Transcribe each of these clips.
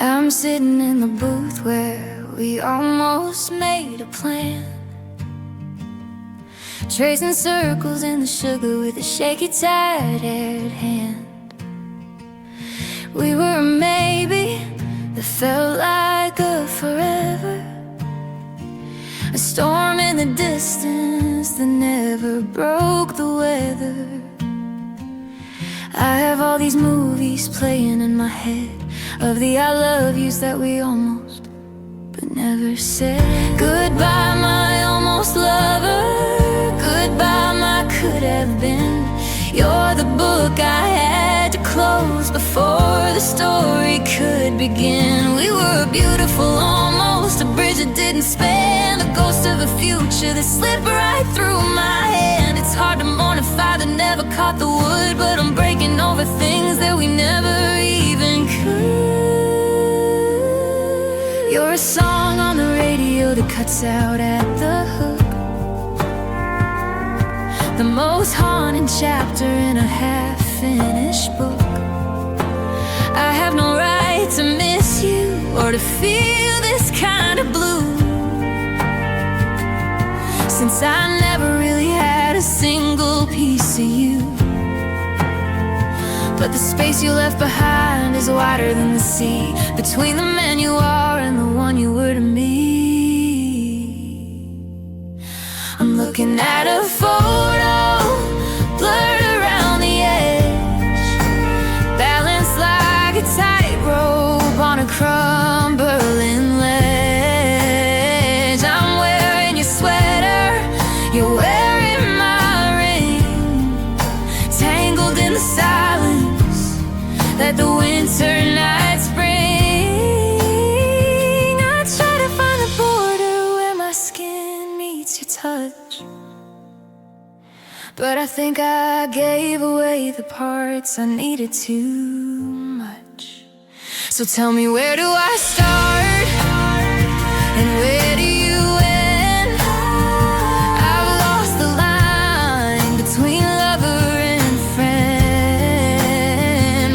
I'm sitting in the booth where we almost made a plan, tracing circles in the sugar with a shaky, tight-haired hand. We were a maybe that felt like a forever, a storm in the distance that never broke the weather. I have all these movies playing in my head of the I love yous that we almost but never said. Goodbye my almost lover, goodbye my could have been. You're the book I had to close before the story could begin. We were beautiful almost, a bridge that didn't span, the ghost of a future that slipped right through my hand. It's hard to mourn a fire that never caught the wood, but I'm breaking over things that we never even could. You're a song on the radio that cuts out at the hook, the most haunting chapter in a half-finished book. I have no right to miss you or to feel this kind of blue, since I never really had a single piece of you. But the space you left behind is wider than the sea, between the man you are and the one you were to me. I'm looking at a photo blurred around the edge, balanced like a tightrope on a crumbling ledge. I'm wearing your sweater, you're wearing my ring, tangled in the silence that the winter nights bring. I try to find the border where my skin meets your touch, but I think I gave away the parts I needed too much. So tell me, where do I start and where do you end? I've lost the line between lover and friend.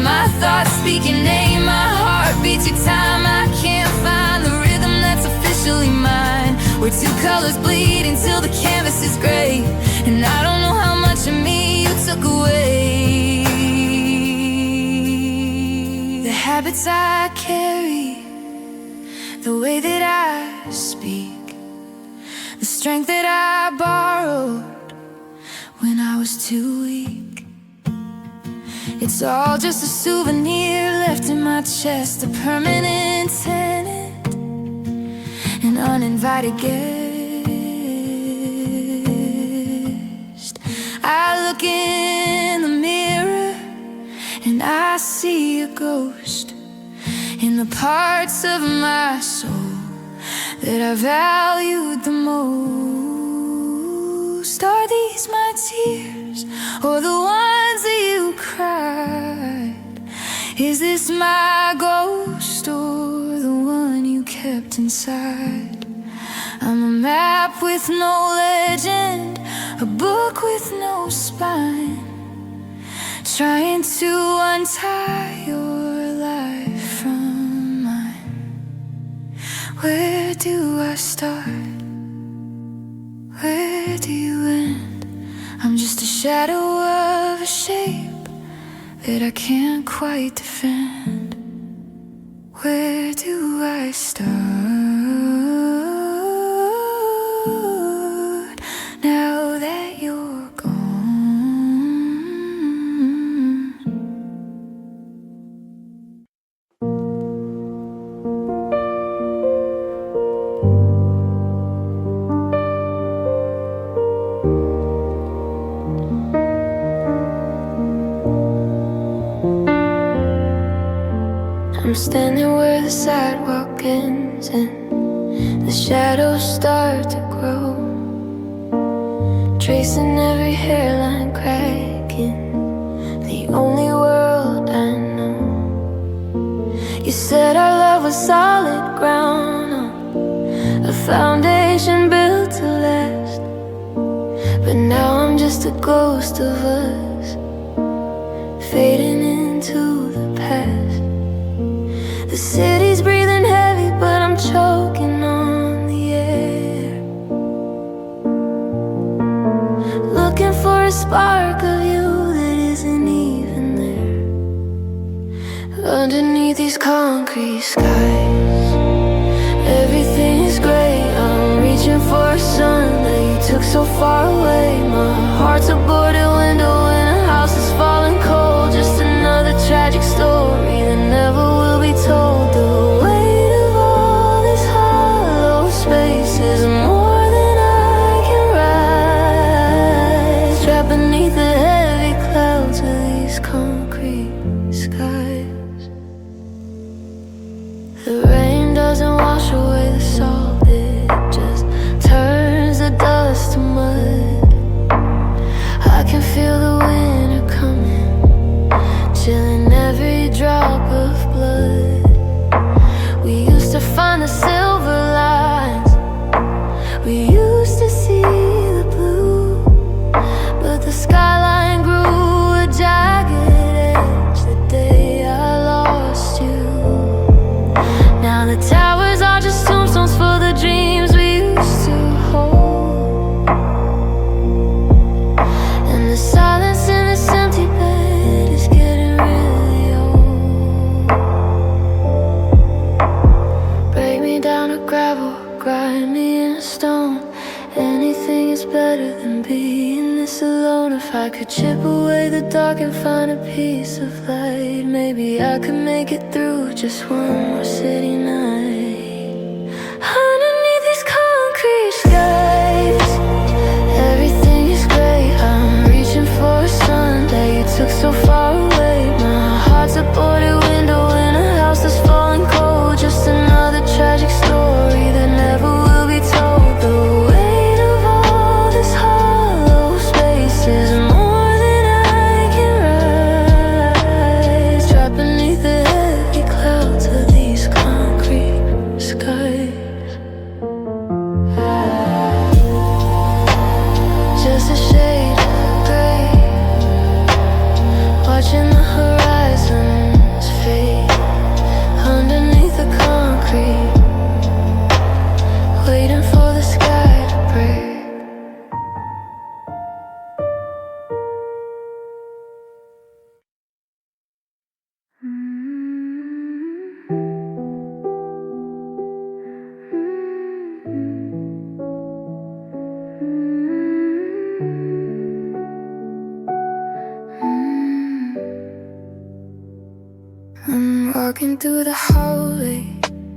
My thoughts speak your name, my heart beats your time. I can't find the rhythm that's officially mine, where two colors bleed until the canvas is gray, and I don't know how much of me you took away. The habits I carry, the way that I speak, the strength that I borrowed when I was too weak, it's all just a souvenir left in my chest, a permanent tenant, an uninvited guest. I look in the mirror and I see a ghost in the parts of my soul that I valued the most. Are these my tears or the ones that you cried? Is this my ghost or the one you kept inside? I'm a map with no legend, a book with no spine, trying to untie your life from mine. Where do I start? Where do you end? I'm just a shadow of a shape that I can't quite defend. Where do I start now that you're gone? I'm standing where the sidewalk ends and the shadows start to grow, tracing every hairline crack in the only world I know. You said our love was solid ground, on a foundation built to last, but now I'm just a ghost of us, fading into the past. The The city's breathing heavy, but I'm choking on the air. Looking for a spark of you that isn't even there. Underneath these concrete skies, everything is gray. I'm reaching for a sun that you took so far away. My heart's a boarded window and a house is falling cold. Just another tragic story that never will be told. The weight of all this hollow space is more than I can rise. Trapped beneath the heavy clouds of these concrete skies. The rain doesn't wash away the salt, it just turns the dust to mud. I can feel the winter coming, chilling every drop of blood. We used to find the silver lines, we used to see the blue, but the skyline grew a jagged edge the day I lost you. Now the towers are just tombstones for the dreams we used to hold. And the silence in this empty bed is getting really old. Break me down to gravel, grind me in stone. Anything is better than being this alone. If I could chip away the dark and find a piece of light, maybe I could make it through just one more city night. Underneath these concrete skies, everything is gray. I'm reaching for a sun that you took so far away. My heart's a boarded window in a house that's falling cold. Just another tragic story that never will be told. The weight of all this hollow space is more than I can rise. Trapped beneath the heavy clouds of these concrete skies. Just a shade of gray, watching the horizons fade. Underneath the concrete, waiting for the sky to break. I'm walking through the hallway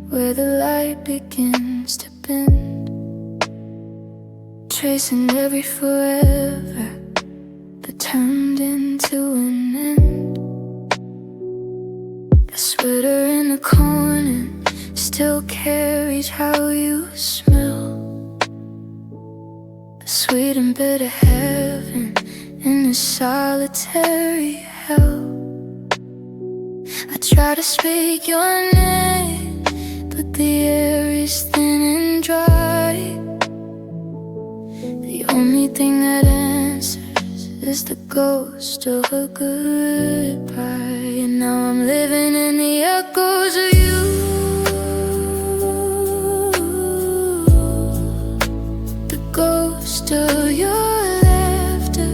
where the light begins to bend, tracing every forever that turned into an end. The sweater in the corner still carries how you smell. The sweet and bitter heaven in a solitary hell. I try to speak your name, but the air is thin and dry. The only thing that answers is the ghost of a goodbye. And now I'm living in the echoes of you. The ghost of your laughter,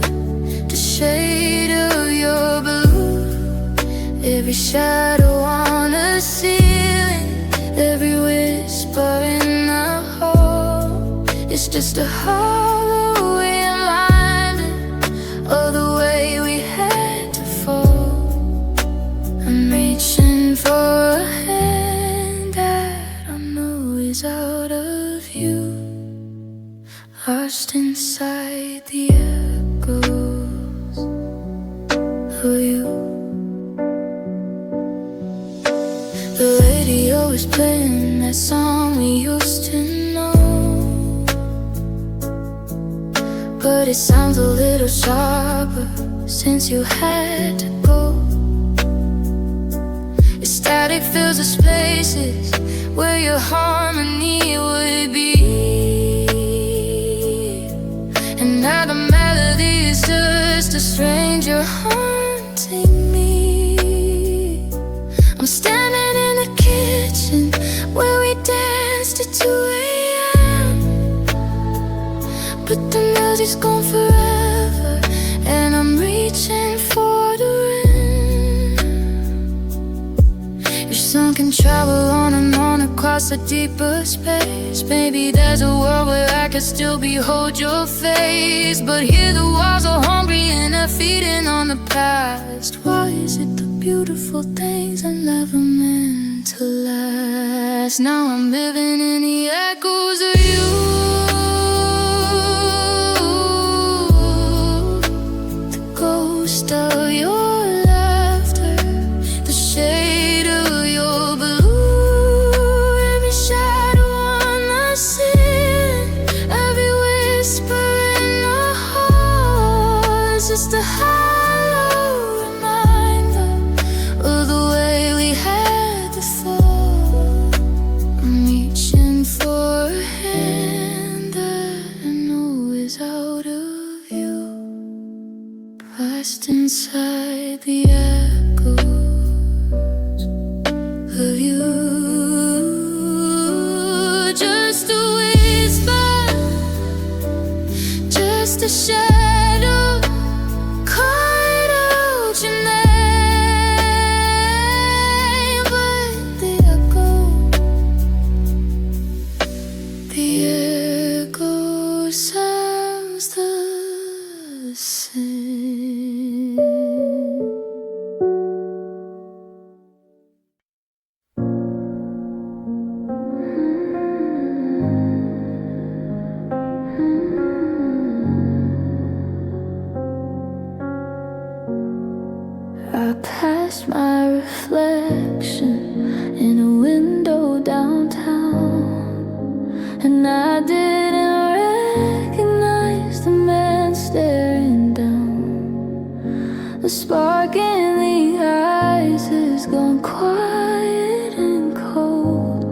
the shade of your blue. Every shadow on the ceiling, every whisper in the hall, it's just a hollow reminder of the way we had to fall. I'm reaching for a hand that I know is out of you, lost inside the echoes of you. The radio is playing that song we used to know, but it sounds a little sharper since you had to go. The static fills the spaces where your harmony would be, and now the melody is just a stranger haunting me. I'm standing in the kitchen she's gone forever, and I'm reaching for the rim. Your sun can travel on and on across a deeper space. Maybe there's a world where I could still behold your face. But here the walls are hungry and they're feeding on the past. Why is it the beautiful things are never meant to last? Now I'm living in the echoes of you, the ghost of your laughter, the shade of your blue, every shadow on the ceiling, every whisper in the hall is just a hollow reminder of the way we had before. I'm reaching for a hand that I know is out of you, lost inside the echoes of you. Just a whisper, just a shadow, called out your name, but the echo sounds the same. I passed my reflection in a window downtown, and I didn't recognize the man staring down. The spark in the eyes has gone quiet and cold,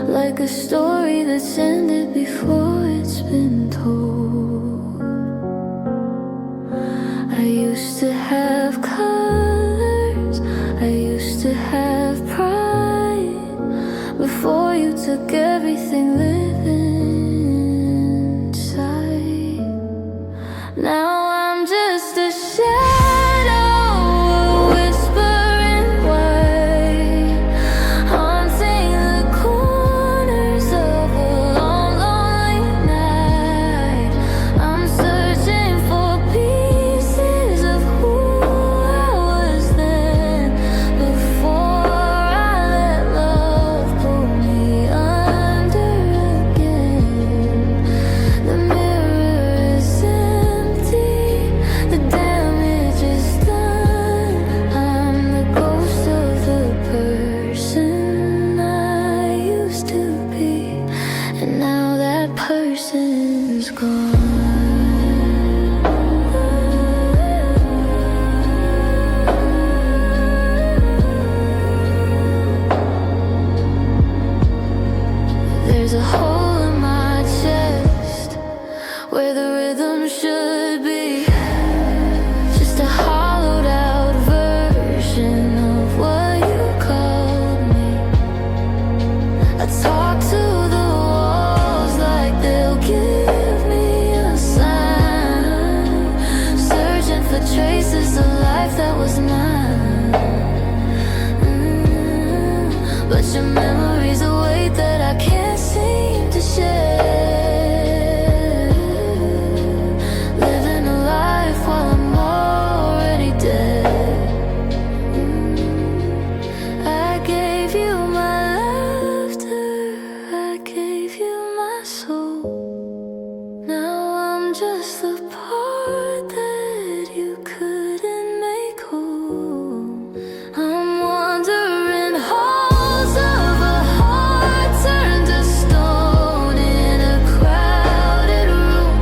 like a story that's ended before it's been told. I used to have colors, I used to have pride, before you took everything living inside. Now I'm just a shadow, a whisper in white, haunting the corners of a long, lonely night. I'm searching for pieces of who I was then, before I let love pull me under again. The mirror is empty, the damage is done. I'm the ghost of the person I used to be, and now that person's gone. There's a hole in my chest where the rhythm should be, just a hollowed out version of what you called me. I talk to the walls like they'll give me a sign, searching for traces of life that was mine. But your memory's a weight that I can't seem to share, living a life while I'm already dead. I gave you my laughter, I gave you my soul. Now I'm just the part that you couldn't make whole. I'm wandering halls of a heart turned to stone in a crowded room,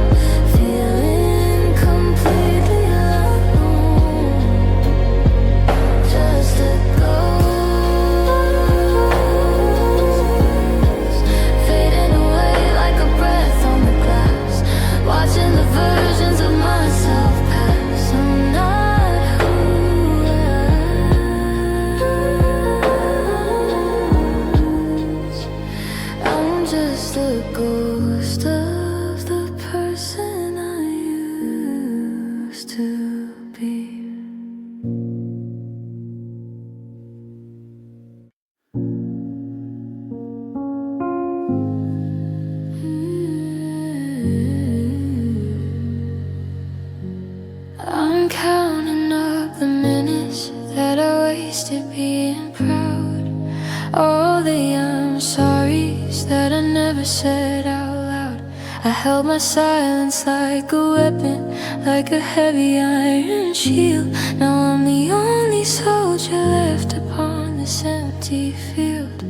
feeling completely alone. Just a ghost, fading away like a breath on the glass, watching the version I held my silence like a weapon, like a heavy iron shield. Now I'm the only soldier left upon this empty field.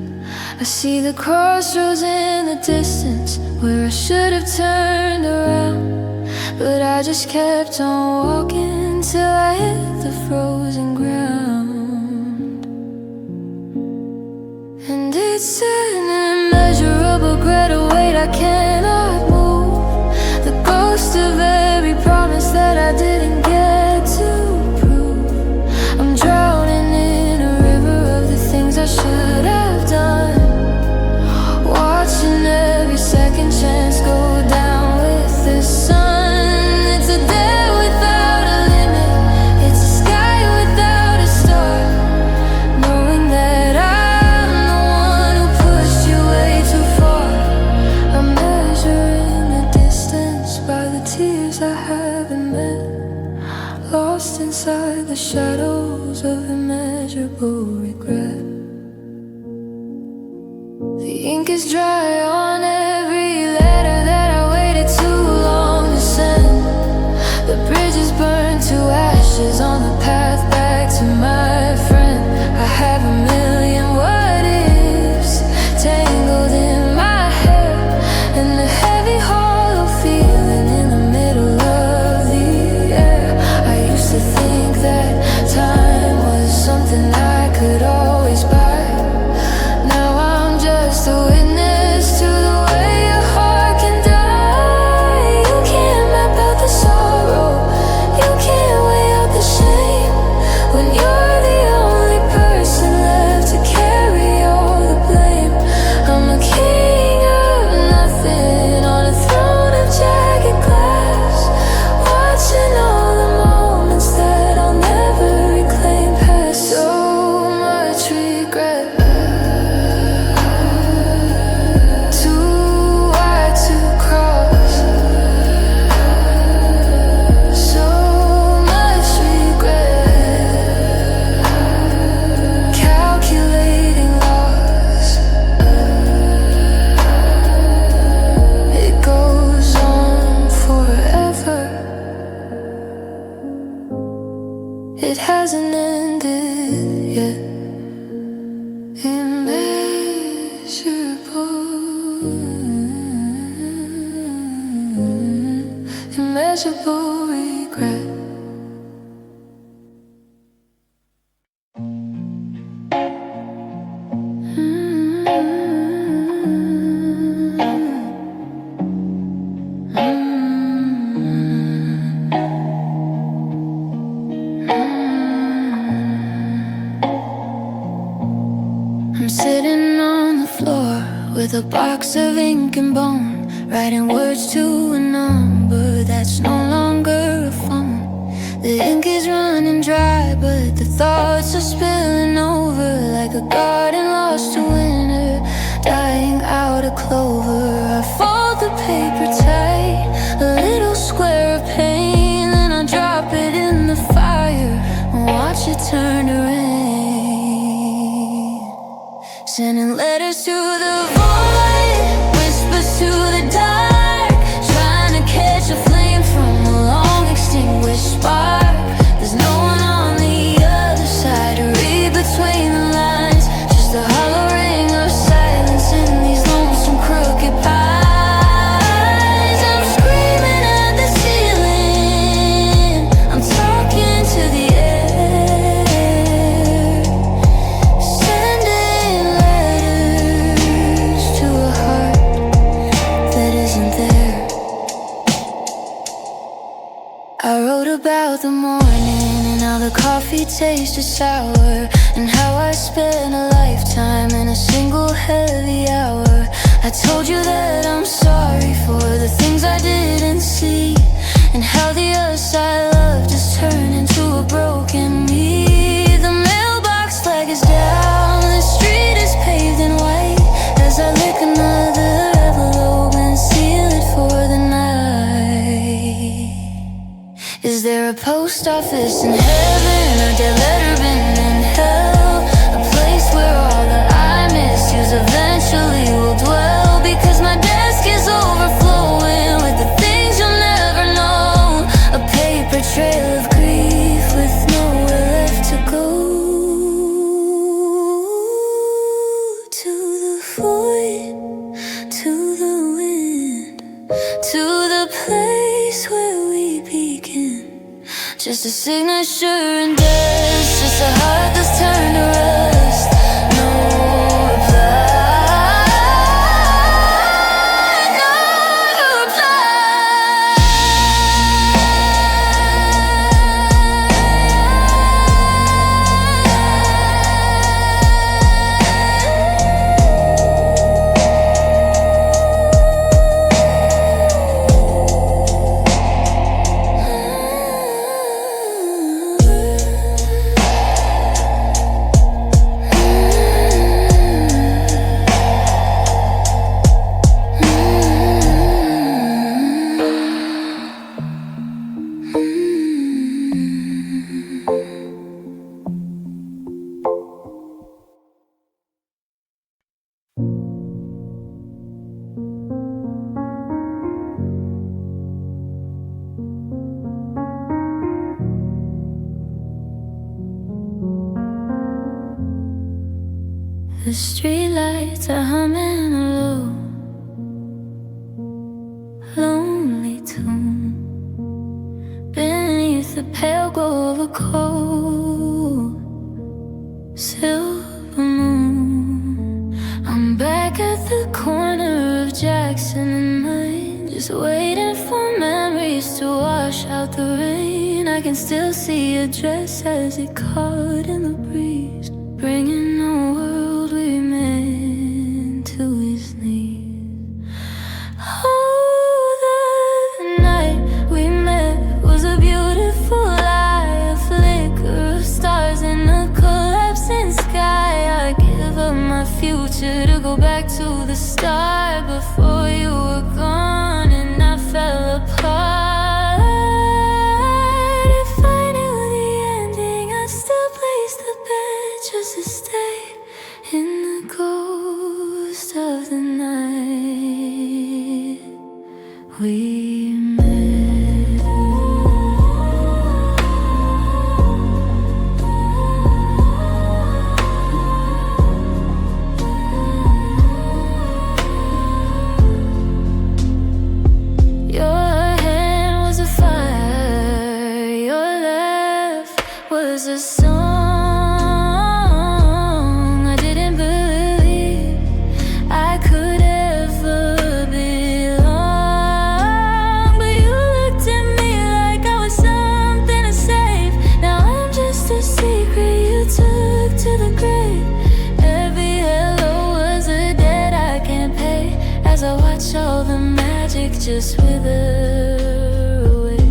I see the crossroads in the distance where I should have turned around, but I just kept on walking till I hit the frozen ground. And it's an immeasurable great weight I cannot move, the ghost of every promise that I didn't get to prove. I'm drowning in a river of the things I should have done, watching every second chance go down with the sun. It's a day without a limit, it's a sky without a star, knowing that I'm the one who pushed you way too far. I'm measuring the distance by the tears I haven't met, lost inside the shadows of immeasurable regret. The ink is dry on every letter that I waited too long to send. The bridge is burned to ashes on the path back to my friend. I have a million what ifs tangled in my hair, and the heavy hollow feeling in the middle of the air. I used to think that time was something I could always buy. Now I'm just a witness to the way your heart can die. You can't map out the sorrow, you can't weigh out the shame, when you're the only person left to carry all the blame. I'm a king of nothing on a throne of jagged glass, watching all the moments that I'll never reclaim. Past so much regret, too wide to cross, so much regret, calculating loss. It goes on forever, it hasn't ended yet. Immeasurable regret. I'm sitting on the floor with a box of ink and bone, writing words to a number that's no longer a phone. The ink is running dry, but the thoughts are spilling over like a garden lost to winter, dying out of clover. I fold the paper tight, a little square of pain, then I drop it in the fire and watch it turn to rain. Sending letters to the void, whispers to the dark, trying to catch a flame from a long extinguished spark. There's no one on the other side to read between the lines, just a hollow ring of silence in these lonesome crooked pies. I'm screaming at the ceiling, I'm talking to the air, sending letters to a heart that isn't there. I wrote about the morning and how the coffee tasted sour, and how I spent a lifetime in a single heavy hour. I told you that I'm sorry for the things I didn't see, and how the us I love just turned into a broken me. The mailbox flag is down, the street is paved in white, as I lick another envelope and seal it for the night. Is there a post office in heaven, or dead letter bin in hell, a place where all that I misuse eventually will dwell? Because my desk is overflowing place where we begin. Just a signature and dust, just a heart that's turned to rust. No reply, no The streetlights are humming a low, lonely tune beneath the pale glow of a cold silver moon. I'm back at the corner of Jackson and Main, just waiting for memories to wash out the rain. I can still see your dress as it caught in the breeze, bringing the world we meant to his knees. Oh, the night we met was a beautiful lie, a flicker of stars in a collapsing sky. I give up my future to go back to the start before you were gone and I fell apart. If I knew the ending, I'd still place the bet just to stay in the ghost of the night we met. Your hand was a fire, your laugh was a song. I didn't believe I could ever belong, but you looked at me like I was something to save. Now I'm just a secret you took to the grave. Every hello was a debt I can't pay, as I watch all the magic just wither away.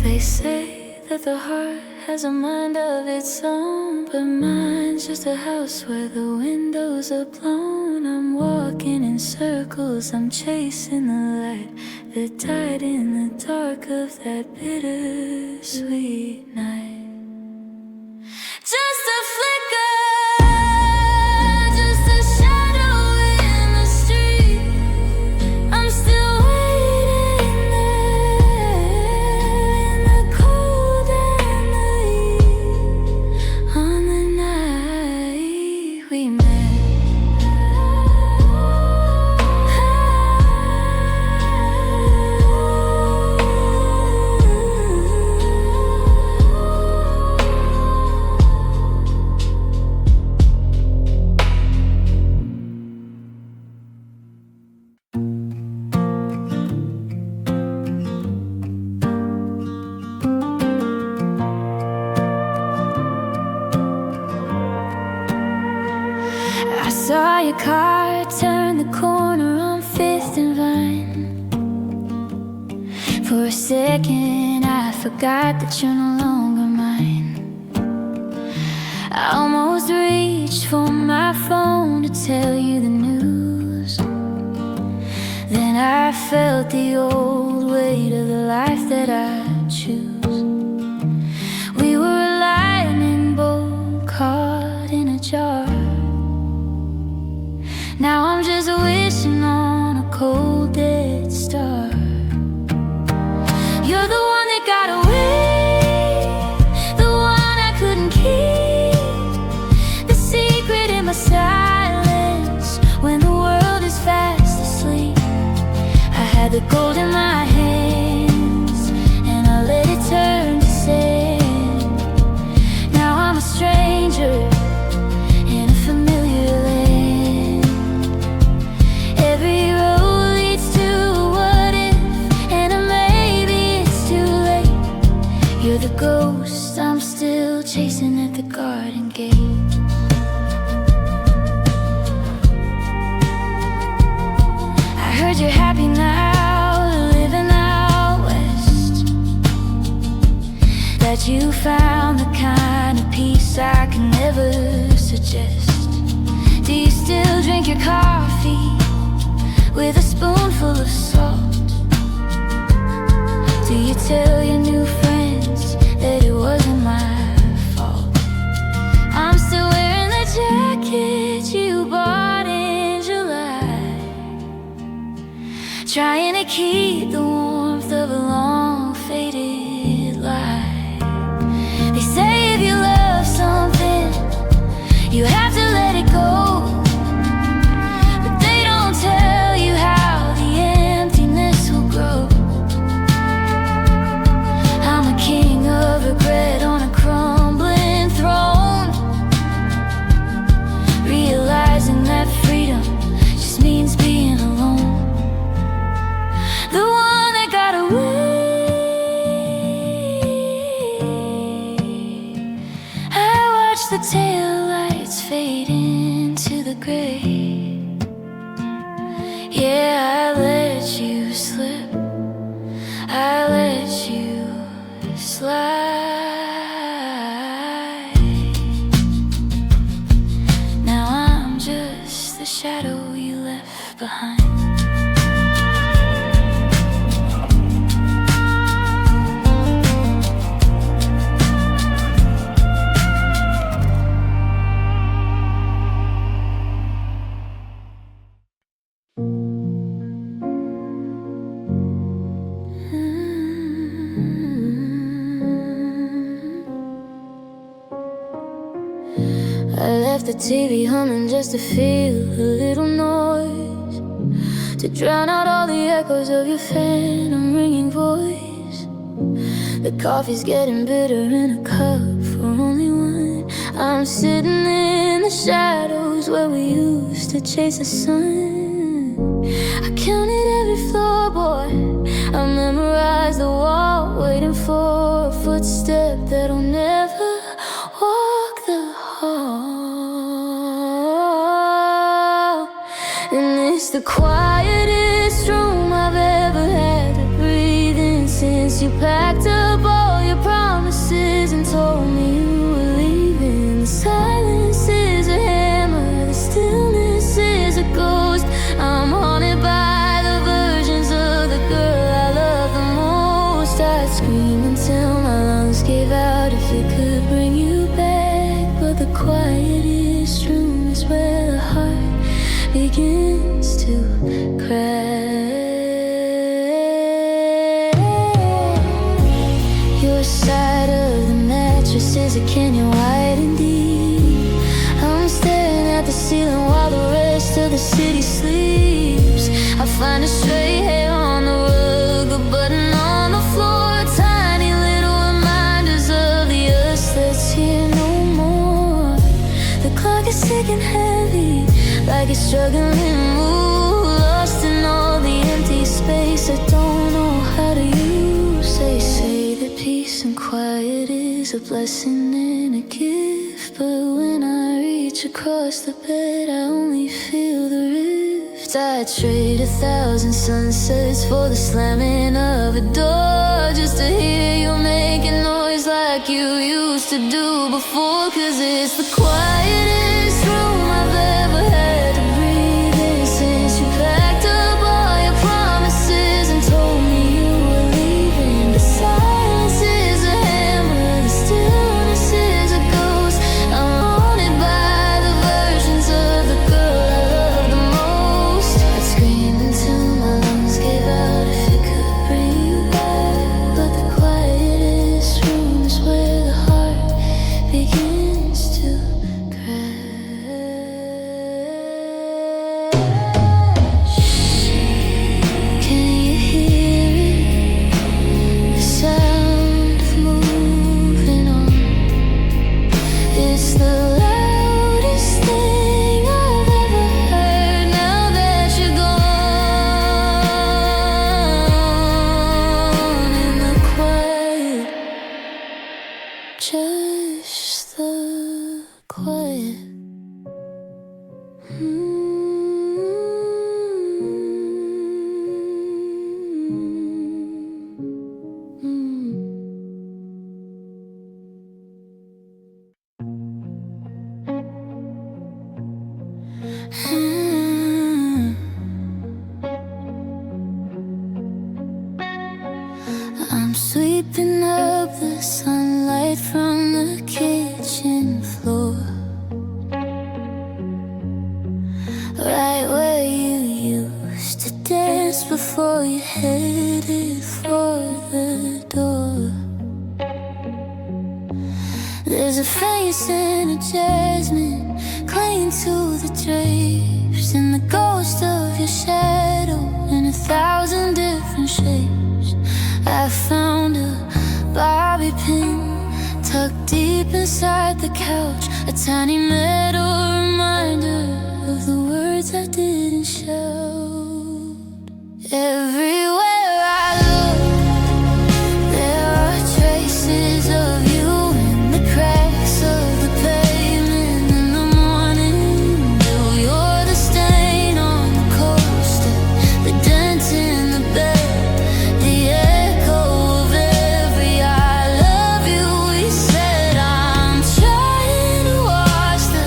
They say that the heart has a mind of its own, but mine's just a house where the windows are blown. I'm walking in circles, I'm chasing the light that died in the dark of that bittersweet night. Just a flicker, just a shadow in the street. I'm still waiting there in the cold and the heat on the night we met. I saw your car turn the corner on 5th and Vine. For a second I forgot that you're no longer mine. I almost reached for my phone to tell you the news. Then I felt the old weight of the life that I choose. We were a lightning bolt caught in a jar. Now I'm just wishing on a cold dead star. You're the one that got away, the one I couldn't keep, the secret in my silence when the world is fast asleep. I Had the gold in my hands, and I let it turn to sand. Now I'm a stranger in a familiar land. Every road leads to a what if, and a maybe it's too late. You're the ghost I'm still chasing at the garden gate. I heard you're happy now, living out west, that you found the kind of peace I can never suggest. Do you still drink your coffee with a spoonful of salt? Do you tell your new friends that it wasn't my fault? I'm still wearing the jacket you bought in July, trying to keep the warmth of a long faded light. They say if you love something, you have to let it go, but they don't tell you how the emptiness will grow. I'm a king of regret on a crumbling throne, realizing that freedom just means being alone. The one that got away. I watch the taillights fade into the gray. Yeah, I let you slip, I let you slide. Now I'm just the shadow you left behind. I left the TV humming just to feel a little noise, to drown out all the echoes of your phantom ringing voice. The coffee's getting bitter in a cup for only one. I'm sitting in the shadows where we used to chase the sun. I counted every floorboard, I memorized the wall, waiting for a footstep that'll never walk the hall. And it's the quietest room I've ever had to breathe in since you packed up all your promises and told me you were leaving. The silence is a hammer, the stillness is a ghost. I'm haunted by the versions of the girl I love the most. I'd scream until my lungs gave out if it could bring you back, but the quietest room is where the heart begins to crack. Your side of the mattress is a canyon wide and deep. I'm staring at the ceiling while the rest of the city sleeps. I find a stray hair on the rug, a button on the floor, tiny little reminders of the us that's here no more. The clock is ticking heavy, like it's struggling to move, lost in all the empty space I don't know how to use. They say that peace and quiet is a blessing and a gift, but when I reach across the bed I only feel the rift. I'd trade 1,000 sunsets for the slamming of a door, just to hear you making noise like you used to do before. Cause it's the quietest room I've ever had to breathe in since you packed up all your promises and told me you were leaving. The silence is a hammer, the stillness is a ghost. I'm haunted by the versions of the girl I love the most. I'd scream until my lungs gave out if it could bring you back, but the quietest room is where the heart begins to crack. I'm sweeping up the sunlight from the kitchen floor, right where you used to dance before you headed for the door. There's a face in a jasmine clinging to the drapes, and the ghost of your shadow in 1,000 different shapes. I found a bobby pin tucked deep inside the couch, a tiny metal reminder of the words I didn't shout. Everywhere I look, there are traces of you in the cracks of the pavement in the morning. You're the stain on the coaster, the dent in the bed, the echo of every I love you we said. I'm trying to wash the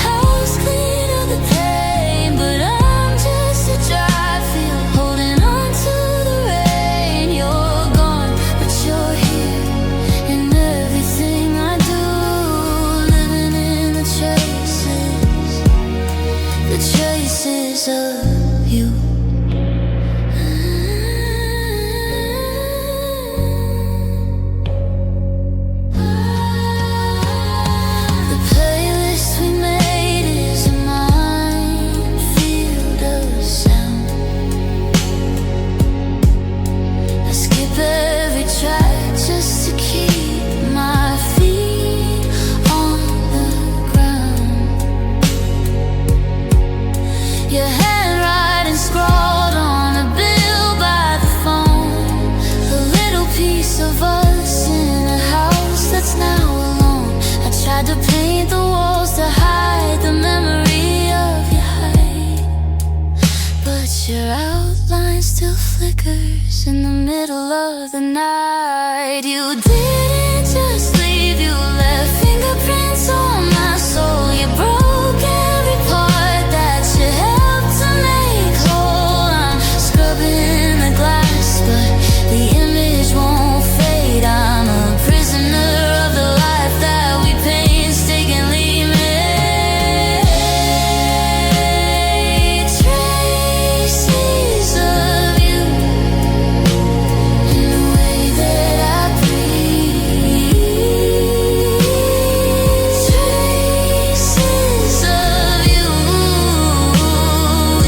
house clean of the pain, but I'm just a dry field holding on to the rain. You're gone, but you're here in everything I do, living in the traces of you. The playlist we made is a minefield of sound. I skip every track just to keep my feet on the ground. Your handwriting scrawled on a bill by the phone, a little piece of us in a house that's now alone. I tried to paint the walls to hide the memory of your height, but your outline still flickers in the middle of the night. You didn't just leave, you left fingerprints on my soul. You broke every part that you helped to make whole. I'm scrubbing the glass, but the image won't fade. I'm a prisoner of the life that we painstakingly made. Traces of you in the way that I breathe. Traces of you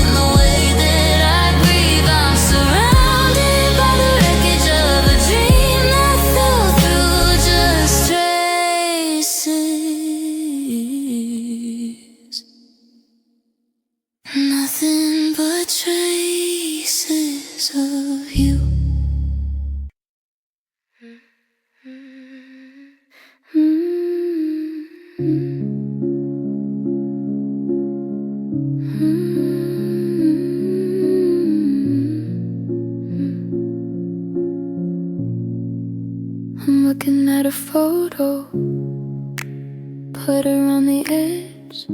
in the way that I grieve. I'm surrounded by the wreckage of a dream that fell through. Just traces, nothing but traces of you. I'm looking at a photo, put her on the edge,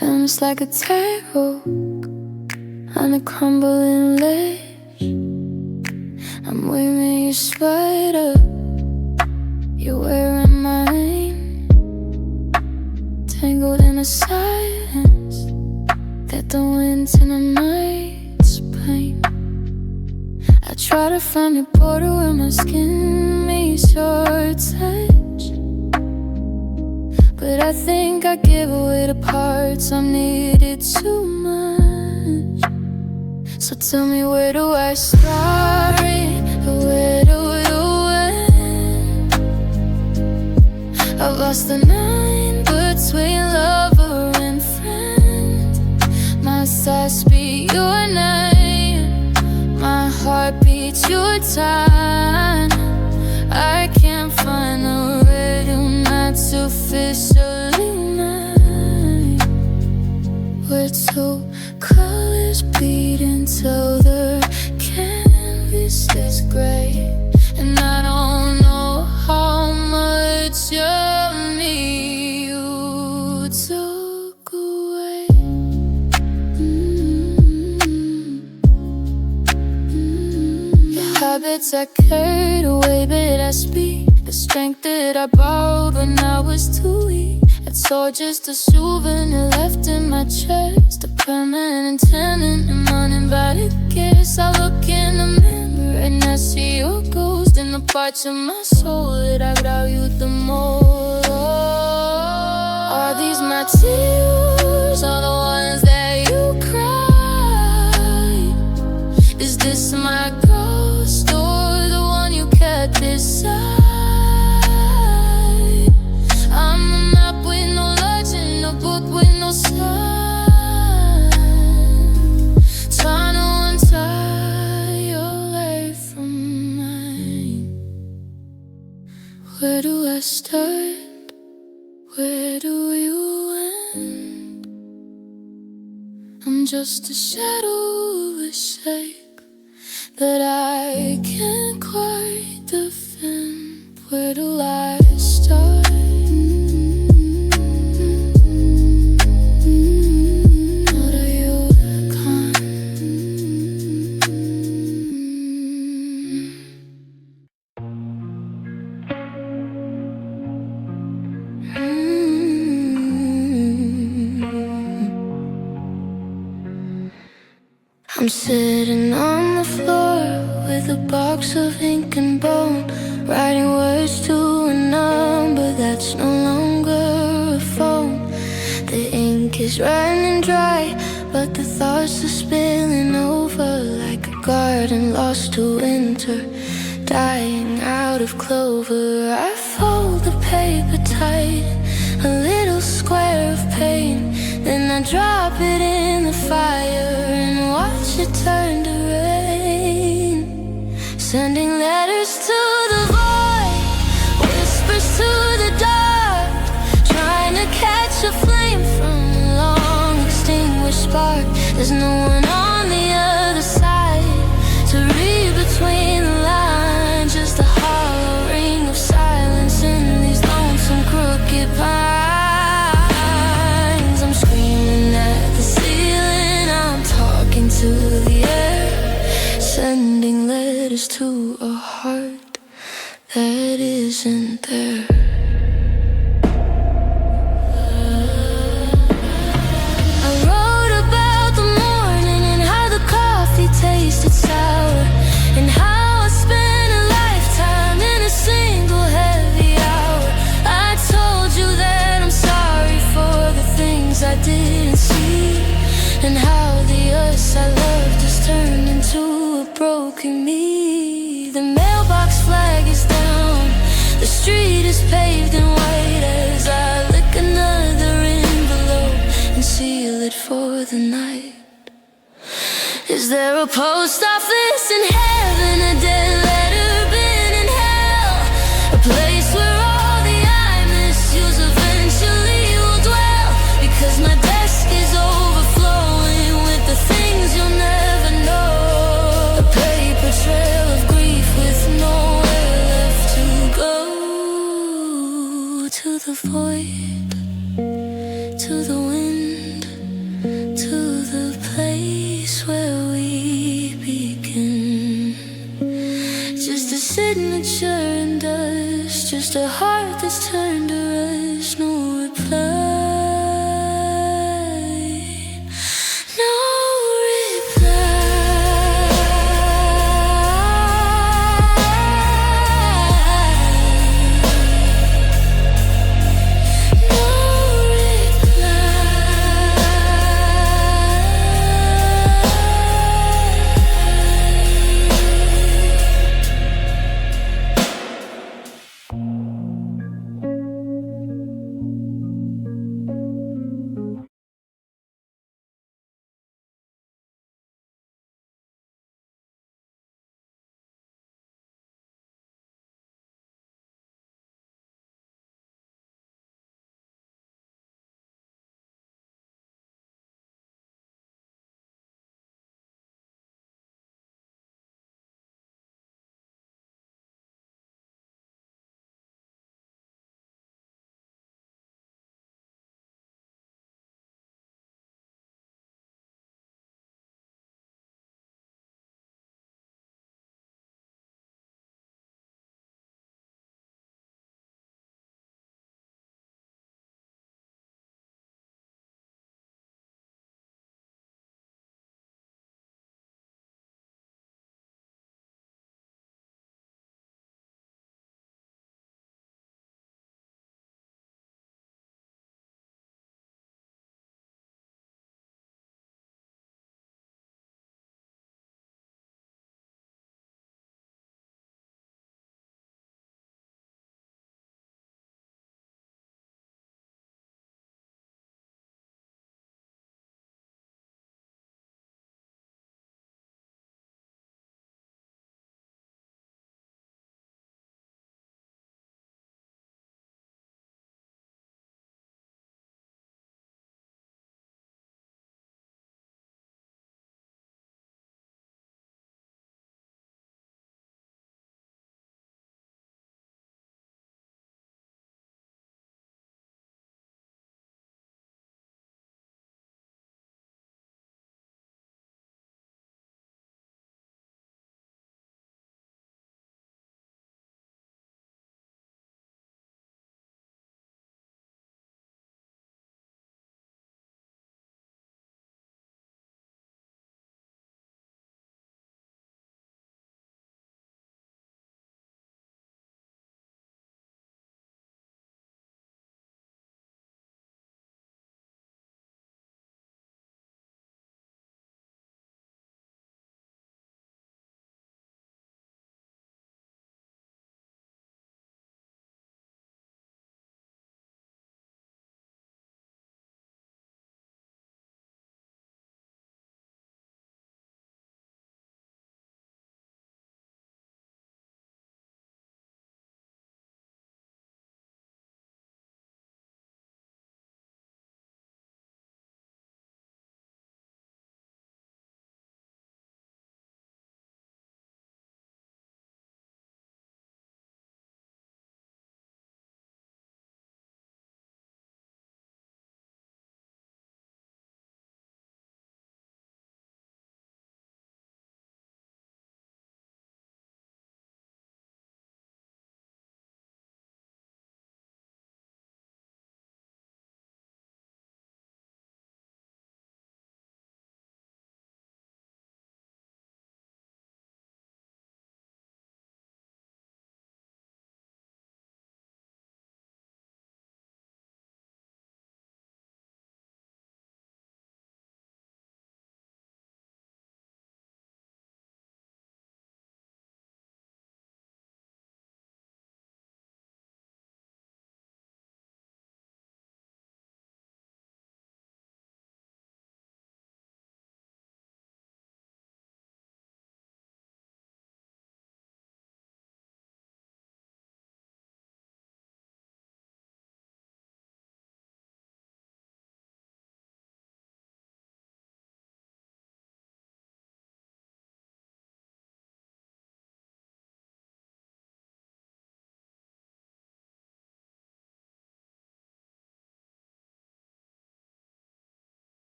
bounced like a tightrope on a crumbling ledge. I'm wearing your sweater, you're wearing mine, tangled in a silence that the winds in the night's pain. I try to find a border where my skin meets your touch, but I think I give away the parts I needed too much. So tell me, where do I start it, or where do it end? I've lost the line between lover and friend. My thoughts speak your name, my heart beats your time. I can't find a rhythm that's officially mine. We're two colors bleeding till the canvas is gray, and I don't know how much of me you took away. habits I carried away, but I speak the strength that I borrowed when I was too weak. It's all just a souvenir left in my chest, a permanent tenant in my uninvited guest. I look in the mirror and I see your ghost in the parts of my soul that I valued the most. Are these my tears, or the ones that you cried? Is this my ghost, or the one you kept beside? I'm a map with no legend, a book with no sign, trying to untie your life from mine. Where do I start? Where do you end? I'm just a shadow of a shape that I can't quite defend. Where do I start? How do you climb? I'm sitting on the floor with a box of ink and bone, writing words to a number that's no longer a phone. The ink is running dry, but the thoughts are spilling over like a garden lost to winter, dying out of clover. I fold the paper tight, a little square of pain, then I drop it in the fire and watch it turn to rain. Sending letters to the void, whispers to the dark, trying to catch a flame from a long extinguished spark. There's no one on the other side to read between the lines, just a hollow ring of silence in these lonesome crooked pines. I'm screaming at the ceiling, I'm talking to the air, sending letters to a heart that isn't there. I wrote about the morning and how the coffee tasted sour, and how I spent a lifetime in a single heavy hour. I told you that I'm sorry for the things I didn't see, and how the us I loved just turned into a broken me. The mailbox flag is down, the street is paved in white as I lick another envelope and seal it for the night. Is there a post office in heaven, a dead